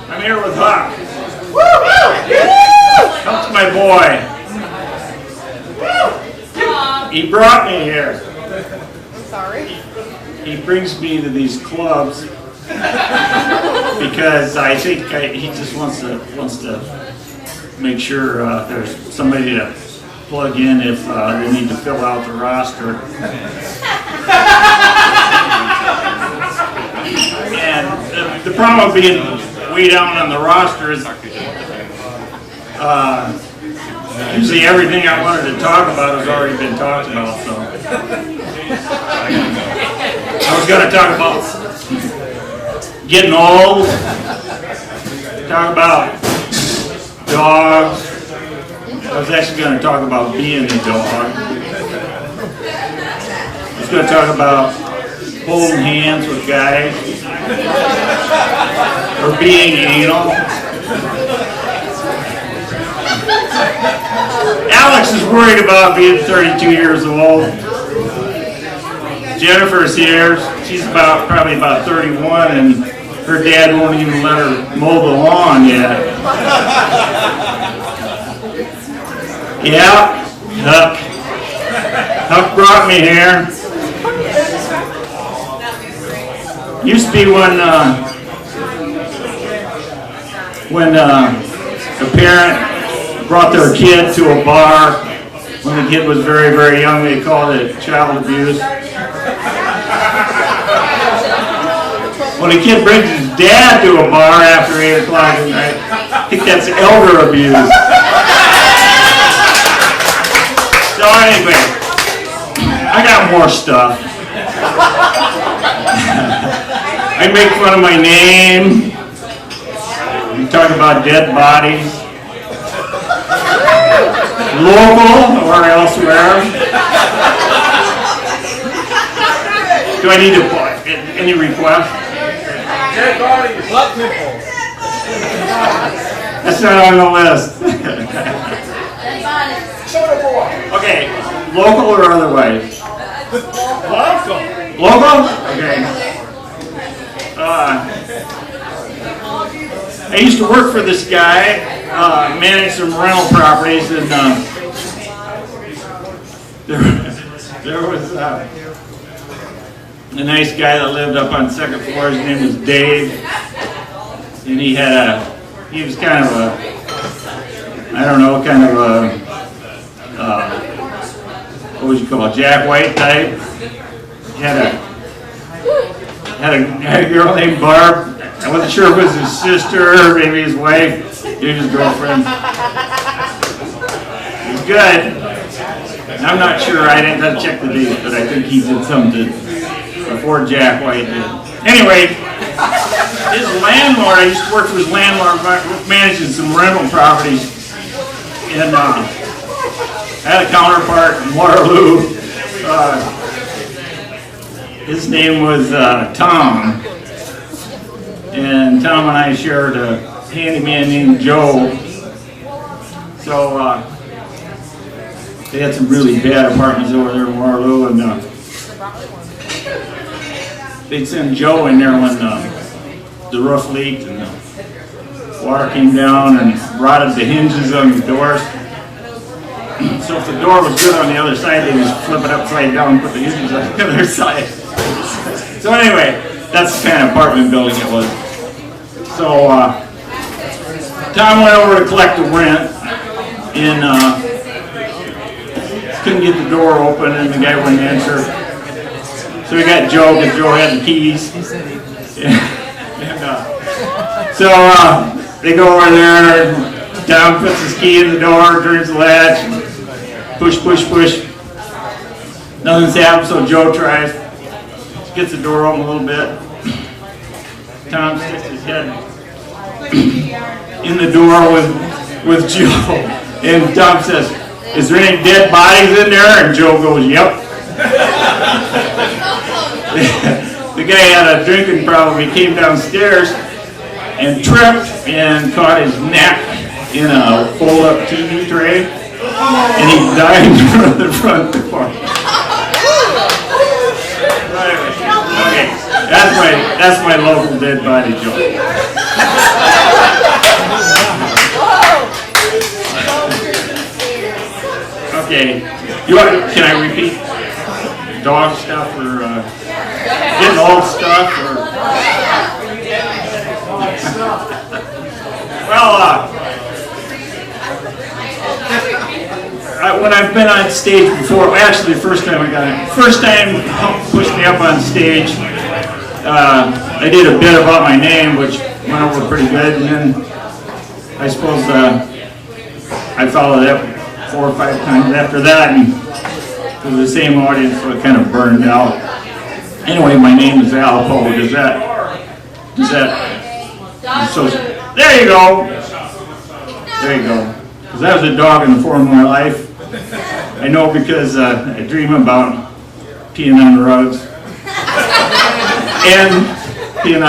I'm here with Huck. Huck's my boy. He brought me here. I'm sorry. He brings me to these clubs because I think he just wants to make sure there's somebody to plug in if they need to fill out the roster. And the problem with being way down on the roster is usually everything I wanted to talk about has already been talked about. So I was going to talk about getting old, talk about dogs. I was actually going to talk about being a dog. I was going to talk about holding hands with guys or being anal. Alex is worried about being 32 years old. Jennifer's here. She's probably about 31, and her dad won't even let her mow the lawn yet. Yeah, Huck. Huck brought me here. Used to be when a parent brought their kid to a bar. When the kid was very, very young, they called it child abuse. When a kid brings his dad to a bar after 8 o'clock at night, I think that's elder abuse. So anyway, I got more stuff. I make fun of my name. We talk about dead bodies. Local or elsewhere. Do I need to put any requests? Dead bodies. Butt nipples. That's not on the list. Soda boy. Okay, local or otherwise? Local. Local? Okay. I used to work for this guy, managed some rental properties, and there was a nice guy that lived up on second floor. His name was Dave, and he was kind of a, I don't know, kind of a, what would you call it, Jack White type. He had a girl named Barb. I wasn't sure if it was his sister or maybe his wife, maybe his girlfriend. He was good. I'm not sure. I didn't have to check the date, but I think he did something before Jack White did. Anyway, his landlord, I used to work for his landlord, managing some rental properties. And I had a counterpart in Waterloo. His name was Tom. And Tom and I shared a handyman named Joe. So they had some really bad apartments over there in Waterloo, and they'd send Joe in there when the roof leaked and the water came down and rotted the hinges on the doors. So if the door was good on the other side, they just flip it upside down and put the hinges on the other side. So anyway, that's the kind of apartment building it was. So Tom went over to collect the rent, and couldn't get the door open, and the guy wouldn't answer. So he got Joe, because Joe had the keys. So they go over there, Tom puts his key in the door, turns the latch, push, push, push. Nothing's happened, so Joe tries, gets the door open a little bit. Tom sticks his head in the door with Joe, and Tom says, "Is there any dead bodies in there?" And Joe goes, "Yep." The guy had a drinking problem. He came downstairs and tripped and caught his neck in a fold-up TV tray, and he died in front of the front door. Okay. That's my local dead body joke. Okay, can I repeat dog stuff or getting old stuff or? Well, when I've been on stage before, actually the first time helped push me up on stage, I did a bit about my name, which went over pretty good, and then I suppose I followed up 4 or 5 times after that, and it was the same audience, so it kind of burned out. Anyway, my name is Alpo. So there you go. There you go. Because that was a dog in the form of my life. I know because I dream about peeing on rugs and peeing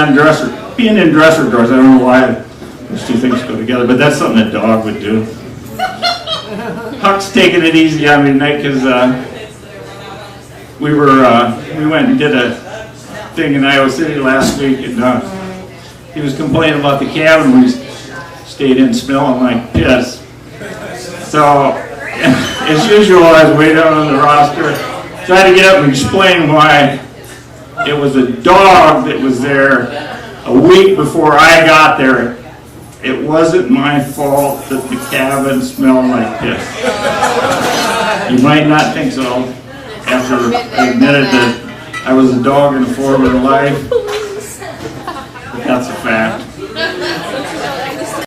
in dresser drawers. I don't know why those two things go together, but that's something a dog would do. Huck's taking it easy on me tonight because we went and did a thing in Iowa City last week, and he was complaining about the cabin we stayed in smelling like piss. So, as usual, I was way down on the roster. So I had to get up and explain why it was a dog that was there a week before I got there. It wasn't my fault that the cabin smelled like piss. You might not think so after I admitted that I was a dog in the form of life, but that's a fact.